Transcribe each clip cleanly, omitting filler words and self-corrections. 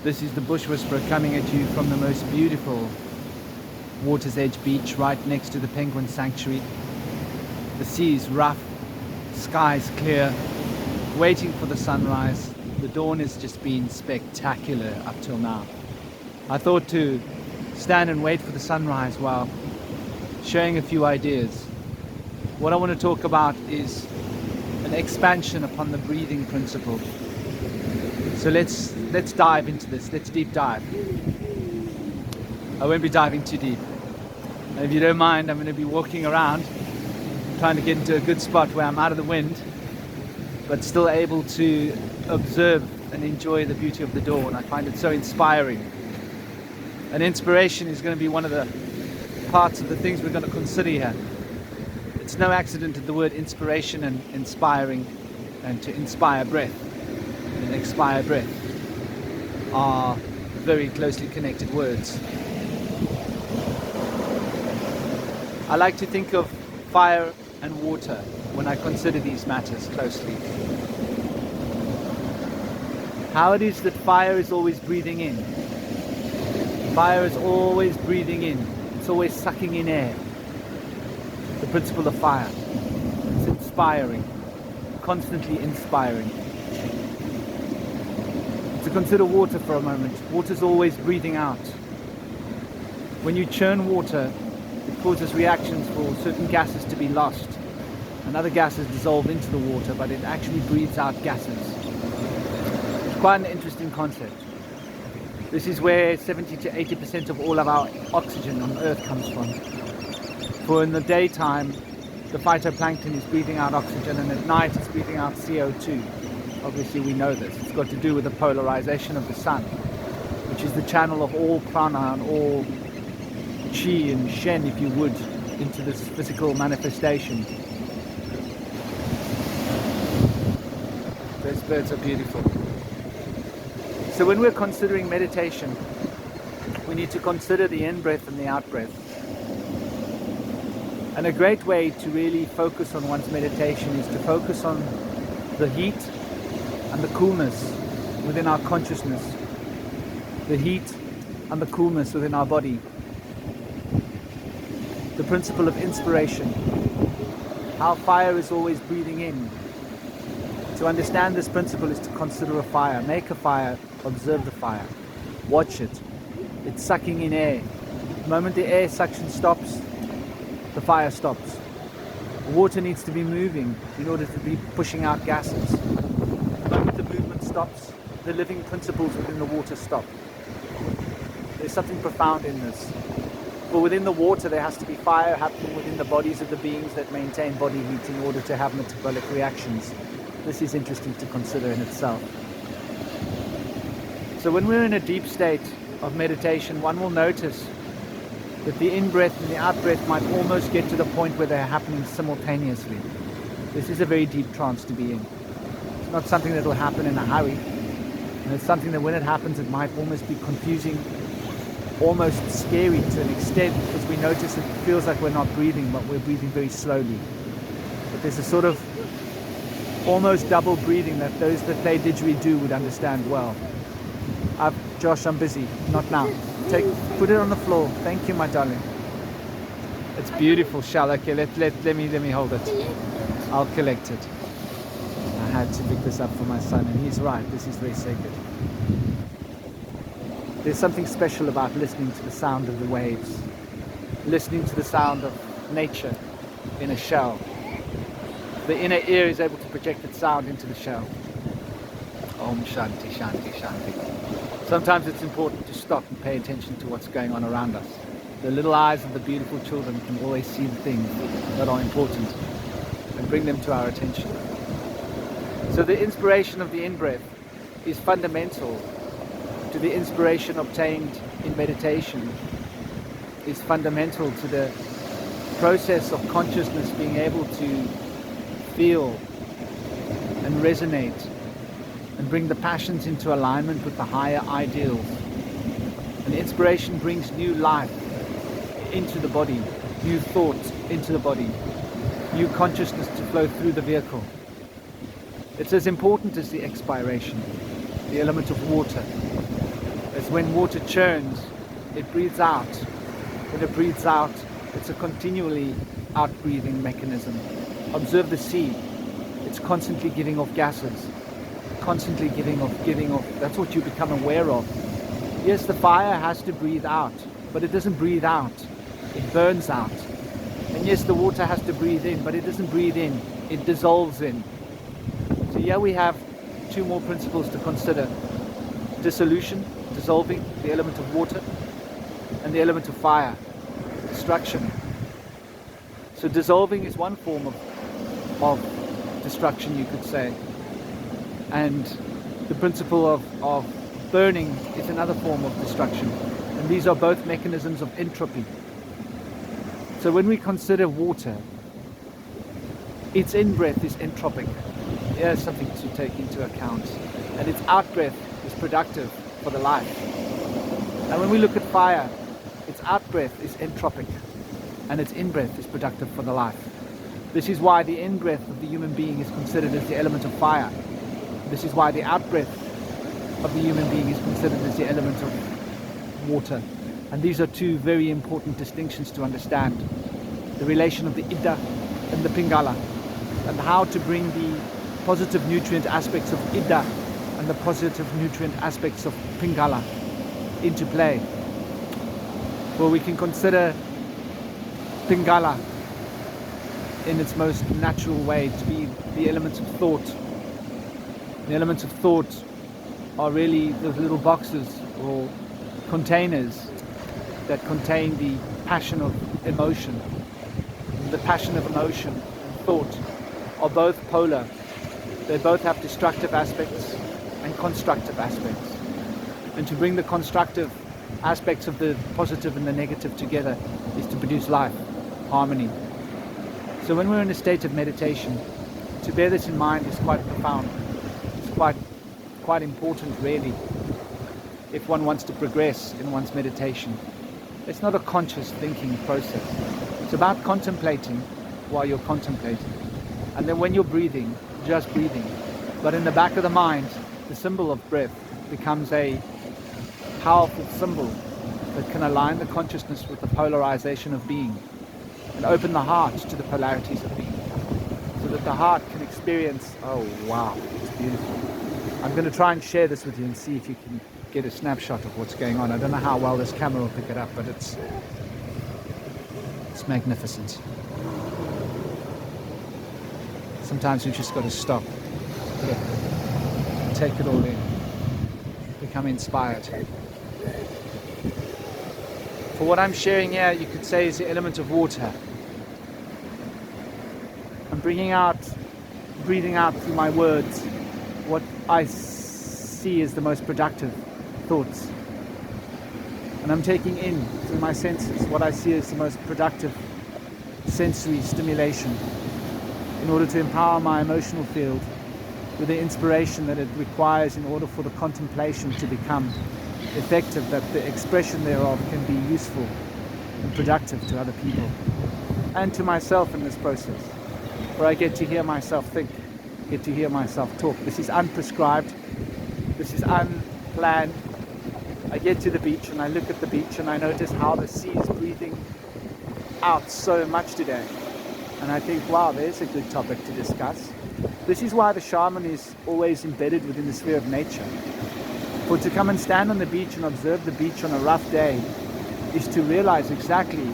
This is the Bush Whisperer coming at you from the most beautiful Water's Edge beach right next to the penguin sanctuary. The sea is rough, skies clear, waiting for the sunrise. The dawn has just been spectacular up till now. I thought to stand and wait for the sunrise while sharing a few ideas. What I want to talk about is an expansion upon the breathing principle. So let's dive into this. Let's deep dive. I won't be diving too deep. And if you don't mind, I'm going to be walking around, trying to get into a good spot where I'm out of the wind, but still able to observe and enjoy the beauty of the dawn. I find it so inspiring. And inspiration is going to be one of the parts of the things we're going to consider here. It's no accident that the word inspiration and inspiring, and to inspire breath and expire breath, are very closely connected words. I like to think of fire and water when I consider these matters closely. How it is that fire is always breathing in. Fire is always breathing in. It's always sucking in air. The principle of fire. It's inspiring, constantly inspiring. To consider water for a moment. Water's always breathing out. When you churn water, it causes reactions for certain gases to be lost, and other gases dissolve into the water, but it actually breathes out gases. It's quite an interesting concept. This is where 70 to 80% of all of our oxygen on Earth comes from. For in the daytime, the phytoplankton is breathing out oxygen, and at night it's breathing out CO2. Obviously we know this. It's got to do with the polarization of the sun, which is the channel of all prana and all chi and shen, if you would, into this physical manifestation. Those birds are beautiful. So when we're considering meditation, we need to consider the in-breath and the out-breath. And a great way to really focus on one's meditation is to focus on the heat and the coolness within our consciousness, the heat and the coolness within our body. The principle of inspiration, how fire is always breathing in. To understand this principle is to consider a fire. Make a fire, observe the fire, watch it. It's sucking in air. The moment the air suction stops, the fire stops. The water needs to be moving in order to be pushing out gases. The moment the movement stops, the living principles within the water stop. There's something profound in this. But within the water there has to be fire happening within the bodies of the beings that maintain body heat in order to have metabolic reactions. This is interesting to consider in itself. So when we're in a deep state of meditation, one will notice that the in-breath and the out-breath might almost get to the point where they're happening simultaneously. This is a very deep trance to be in. It's not something that will happen in a hurry. And it's something that when it happens, it might almost be confusing, almost scary to an extent, because we notice it feels like we're not breathing, but we're breathing very slowly. But there's a sort of almost double breathing that those that play didgeridoo would understand well. Josh, I'm busy. Not now. Put it on the floor. Thank you, my darling. It's beautiful, shell. Okay, let me hold it. I'll collect it. I had to pick this up for my son, and he's right. This is very sacred. There's something special about listening to the sound of the waves, listening to the sound of nature in a shell. The inner ear is able to project its sound into the shell. Om Shanti, Shanti, Shanti. Sometimes it's important to stop and pay attention to what's going on around us. The little eyes of the beautiful children can always see the things that are important and bring them to our attention. So the inspiration of the in-breath is fundamental to the inspiration obtained in meditation, is fundamental to the process of consciousness being able to feel and resonate and bring the passions into alignment with the higher ideals. And inspiration brings new life into the body, new thoughts into the body, new consciousness to flow through the vehicle. It's as important as the expiration, the element of water. is when water churns, it breathes out. When it breathes out, it's a continually out-breathing mechanism. Observe the sea. It's constantly giving off gases. Constantly giving off. That's what you become aware of. Yes, the fire has to breathe out, but it doesn't breathe out. It burns out. And yes, the water has to breathe in, but it doesn't breathe in. It dissolves in. So here we have two more principles to consider. Dissolution, dissolving, the element of water, and the element of fire, destruction. So dissolving is one form of destruction, you could say. And the principle of burning is another form of destruction. And these are both mechanisms of entropy. So when we consider water, its in-breath is entropic. Here's something to take into account. And its out-breath is productive for the life. And when we look at fire, its out-breath is entropic. And its in-breath is productive for the life. This is why the in-breath of the human being is considered as the element of fire. This is why the out-breath of the human being is considered as the element of water. And these are two very important distinctions to understand. The relation of the Ida and the Pingala, and how to bring the positive nutrient aspects of Ida and the positive nutrient aspects of Pingala into play. Well, we can consider Pingala in its most natural way to be the elements of thought. The elements of thought are really those little boxes or containers that contain the passion of emotion. The passion of emotion and thought are both polar. They both have destructive aspects and constructive aspects. And to bring the constructive aspects of the positive and the negative together is to produce life, harmony. So when we're in a state of meditation, to bear this in mind is quite profound. It's quite important, really, if one wants to progress in one's meditation. It's not a conscious thinking process. It's about contemplating while you're contemplating. And then when you're breathing, just breathing. But in the back of the mind, the symbol of breath becomes a powerful symbol that can align the consciousness with the polarization of being and open the heart to the polarities of being, so that the heart can experience, oh wow, it's beautiful. I'm going to try and share this with you and see if you can get a snapshot of what's going on. I don't know how well this camera will pick it up, but it's magnificent. Sometimes you just got to stop, look, take it all in, become inspired. For what I'm sharing here, you could say, is the element of water. I'm breathing out through my words what I see as the most productive thoughts. And I'm taking in through my senses what I see as the most productive sensory stimulation in order to empower my emotional field with the inspiration that it requires in order for the contemplation to become effective, that the expression thereof can be useful and productive to other people and to myself in this process, where I get to hear myself think, get to hear myself talk. This is unprescribed, this is unplanned. I get to the beach and I look at the beach and I notice how the sea is breathing out so much today. And I think, wow, there's a good topic to discuss. This is why the shaman is always embedded within the sphere of nature. For to come and stand on the beach and observe the beach on a rough day is to realize exactly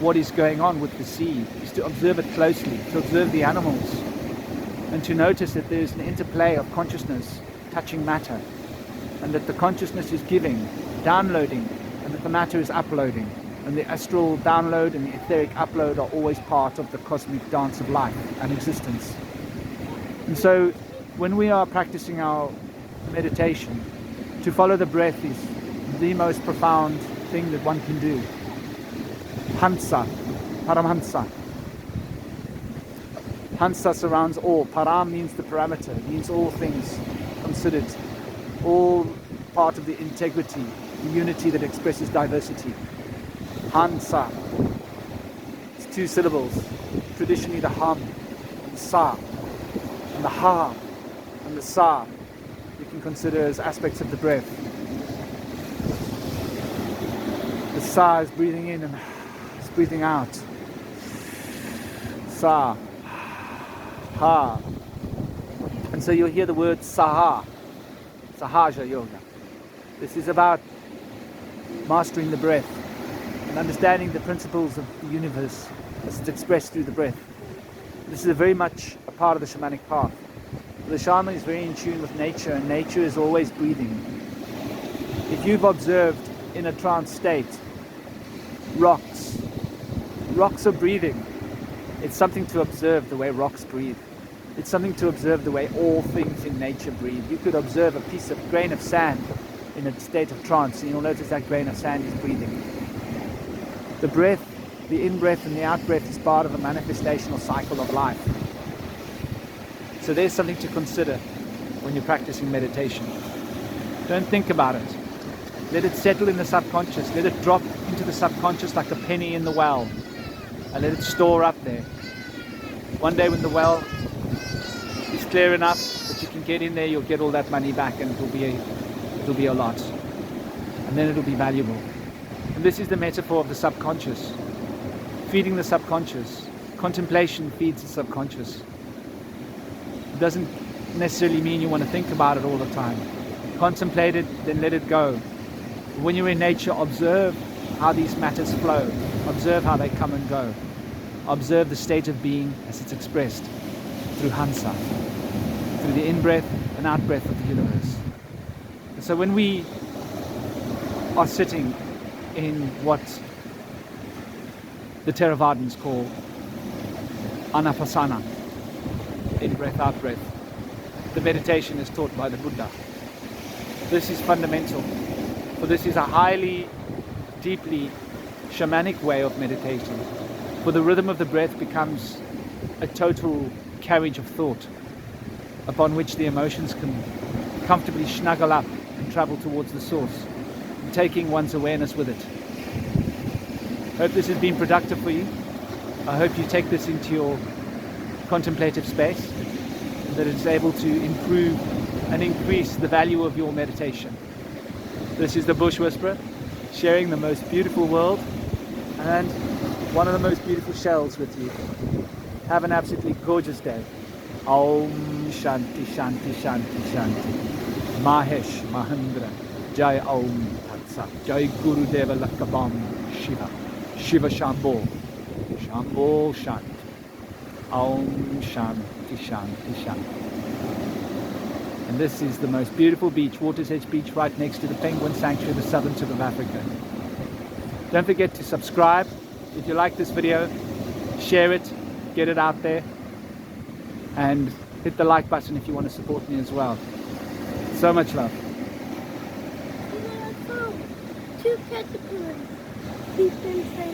what is going on with the sea, is to observe it closely, to observe the animals, and to notice that there's an interplay of consciousness touching matter, and that the consciousness is giving, downloading, and that the matter is uploading. And the astral download and the etheric upload are always part of the cosmic dance of life and existence. And so when we are practicing our meditation, to follow the breath is the most profound thing that one can do. Hansa, Paramhansa. Hansa surrounds all. Param means the parameter, means all things considered, all part of the integrity, the unity that expresses diversity. Hansa. It's two syllables. Traditionally the Ham and Sa. And the Ha and the Sa you can consider as aspects of the breath. Sa is breathing in and it's breathing out. Sa, ha. And so you'll hear the word Saha, Sahaja Yoga. This is about mastering the breath and understanding the principles of the universe as it's expressed through the breath. This is very much a part of the shamanic path. The shaman is very in tune with nature, and nature is always breathing. If you've observed in a trance state, rocks are breathing. It's something to observe the way rocks breathe. It's something to observe the way all things in nature breathe. You could observe a grain of sand in a state of trance, and you'll notice that grain of sand is breathing. The breath, the in-breath and the out-breath is part of a manifestational cycle of life. So there's something to consider when you're practicing meditation. Don't think about it. Let it settle in the subconscious. Let it drop into the subconscious like a penny in the well, and let it store up there. One day when the well is clear enough that you can get in there, you'll get all that money back, and it'll be a lot. And then it'll be valuable. And this is the metaphor of the subconscious. Feeding the subconscious. Contemplation feeds the subconscious. It doesn't necessarily mean you want to think about it all the time. Contemplate it, then let it go. When you're in nature, observe how these matters flow. Observe how they come and go. Observe the state of being as it's expressed through Hansa, through the in-breath and out-breath of the universe. And so when we are sitting in what the Theravadins call Anapanasana, in-breath, out-breath, the meditation is taught by the Buddha. This is fundamental, for this is a highly, deeply shamanic way of meditating. For the rhythm of the breath becomes a total carriage of thought upon which the emotions can comfortably snuggle up and travel towards the source, taking one's awareness with it. Hope this has been productive for you. I hope you take this into your contemplative space, and that it's able to improve and increase the value of your meditation. This is the Bush Whisperer, sharing the most beautiful world and one of the most beautiful shells with you. Have an absolutely gorgeous day. Om Shanti Shanti Shanti Shanti. Mahesh Mahendra Jai Om Tat Sat. Jai Guru Deva Lakabam Shiva. Shiva Shambho. Shambho Shanti. Om Shanti Shanti Shanti. And this is the most beautiful beach, Water's Edge Beach, right next to the Penguin Sanctuary, the southern tip of Africa. Don't forget to subscribe. If you like this video, share it, get it out there, and hit the like button if you want to support me as well. So much love. Two caterpillars.